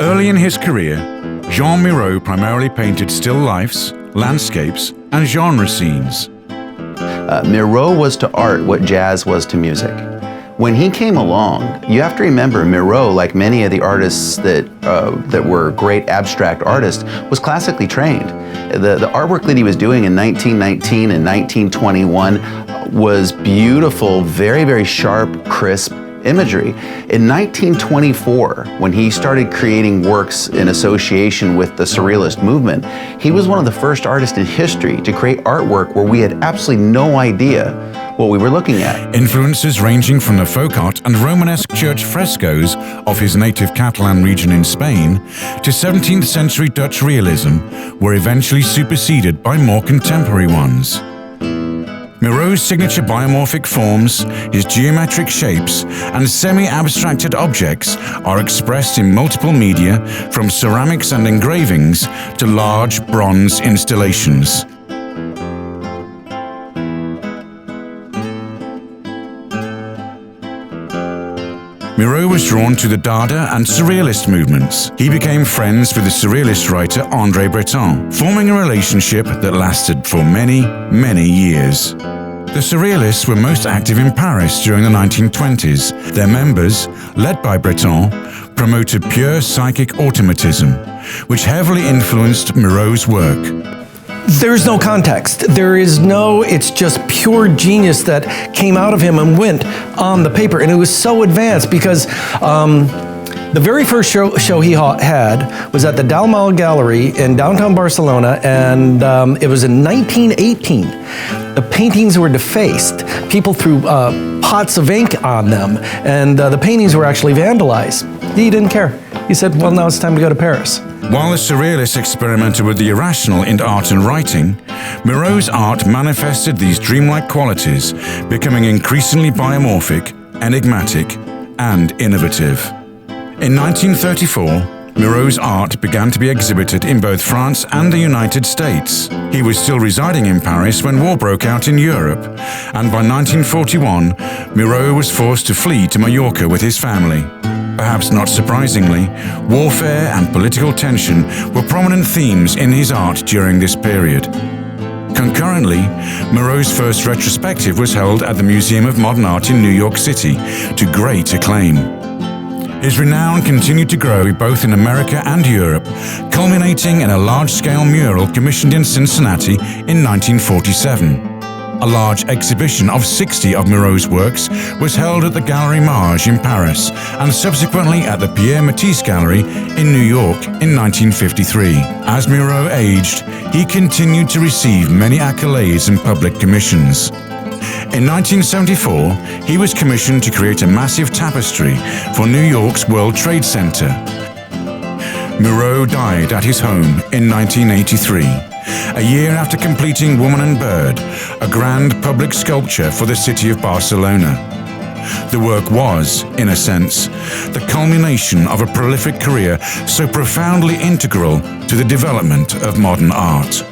Early in his career, Joan Miro primarily painted still lifes, landscapes, and genre scenes. Miro was to art what jazz was to music. When he came along, you have to remember Miro, like many of the artists that were great abstract artists, was classically trained. The artwork that he was doing in 1919 and 1921 was beautiful, very, very sharp, crisp imagery. In 1924, when he started creating works in association with the Surrealist movement, he was one of the first artists in history to create artwork where we had absolutely no idea what we were looking at. Influences ranging from the folk art and Romanesque church frescoes of his native Catalan region in Spain to 17th century Dutch realism were eventually superseded by more contemporary ones. Miro's signature biomorphic forms, his geometric shapes, and semi-abstracted objects are expressed in multiple media, from ceramics and engravings to large bronze installations. Miro was drawn to the Dada and Surrealist movements. He became friends with the Surrealist writer André Breton, forming a relationship that lasted for many, many years. The Surrealists were most active in Paris during the 1920s. Their members, led by Breton, promoted pure psychic automatism, which heavily influenced Miro's work. There's no context. It's just pure genius that came out of him and went on the paper. And it was so advanced because the very first show he had was at the Dalmau Gallery in downtown Barcelona, and it was in 1918. The paintings were defaced. People threw pots of ink on them, and the paintings were actually vandalized. He didn't care. He said, well, now it's time to go to Paris. While the Surrealists experimented with the irrational in art and writing, Miro's art manifested these dreamlike qualities, becoming increasingly biomorphic, enigmatic, and innovative. In 1934, Miro's art began to be exhibited in both France and the United States. He was still residing in Paris when war broke out in Europe, and by 1941, Miro was forced to flee to Mallorca with his family. Perhaps not surprisingly, warfare and political tension were prominent themes in his art during this period. Concurrently, Miro's first retrospective was held at the Museum of Modern Art in New York City, to great acclaim. His renown continued to grow both in America and Europe, culminating in a large-scale mural commissioned in Cincinnati in 1947. A large exhibition of 60 of Miro's works was held at the Galerie Marge in Paris and subsequently at the Pierre Matisse Gallery in New York in 1953. As Miro aged, he continued to receive many accolades and public commissions. In 1974, he was commissioned to create a massive tapestry for New York's World Trade Center. Miro died at his home in 1983, a year after completing Woman and Bird, a grand public sculpture for the city of Barcelona. The work was, in a sense, the culmination of a prolific career so profoundly integral to the development of modern art.